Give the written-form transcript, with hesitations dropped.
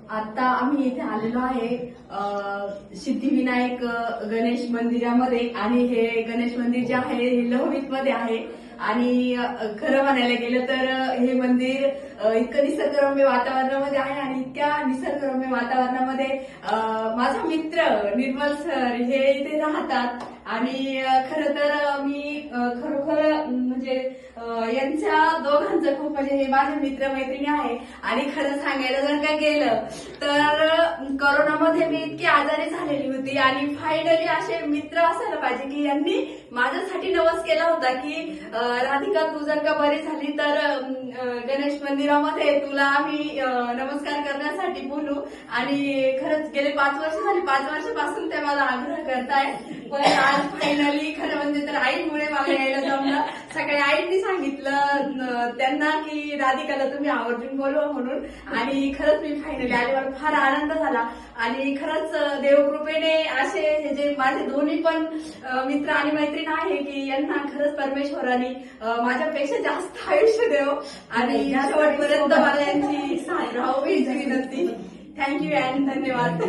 आता आम्ही इथे आलेलो आहे सिद्धिविनायक गणेश मंदिरामध्ये आणि हे गणेश मंदिर जे आहे हे लोहवीत मध्ये आहे आणि खरं म्हणायला गेलं तर हे मंदिर इतकं निसर्गरम्य वातावरणामध्ये आहे आणि इतक्या निसर्गरम्य वातावरणामध्ये माझा मित्र निर्मल सर हे इथे राहतात आणि खरं तर मी खरोखर म्हणजे यांच्या दोघांचं खूप म्हणजे हे माझे मित्रमैत्रिणी आहे आणि खरं सांगायला जर का गेलं तर करोनामध्ये मी इतकी आजारी झालेली होती आणि फायनली असे मित्र असायला पाहिजे की यांनी माझ्यासाठी नवस केला होता की राधिका तू जर का बरी झाली तर गणेश मंदिरामध्ये तुला आम्ही नमस्कार करण्यासाठी बोलू आणि खरंच गेले 5 वर्ष झाली 5 वर्षापासून ते मला आग्रह करताय पण आज फायनली खरं म्हणजे तर आईमुळे मला यायला जमलं. सकाळी आईंनी सांगितलं त्यांना की राधिकाला तुम्ही आवर्जून बोलवा म्हणून आणि खरंच मी फायनली आले. मला फार आनंद झाला आणि खरंच देवकृपेने असे हे जे माझे दोन्ही पण मित्र आणि मैत्रीण आहे की यांना खरंच परमेश्वराने माझ्यापेक्षा जास्त आयुष्य देव आणि शेवटपर्यंत मला यांची साथ राहावी विनंती. थँक्यू आणि धन्यवाद.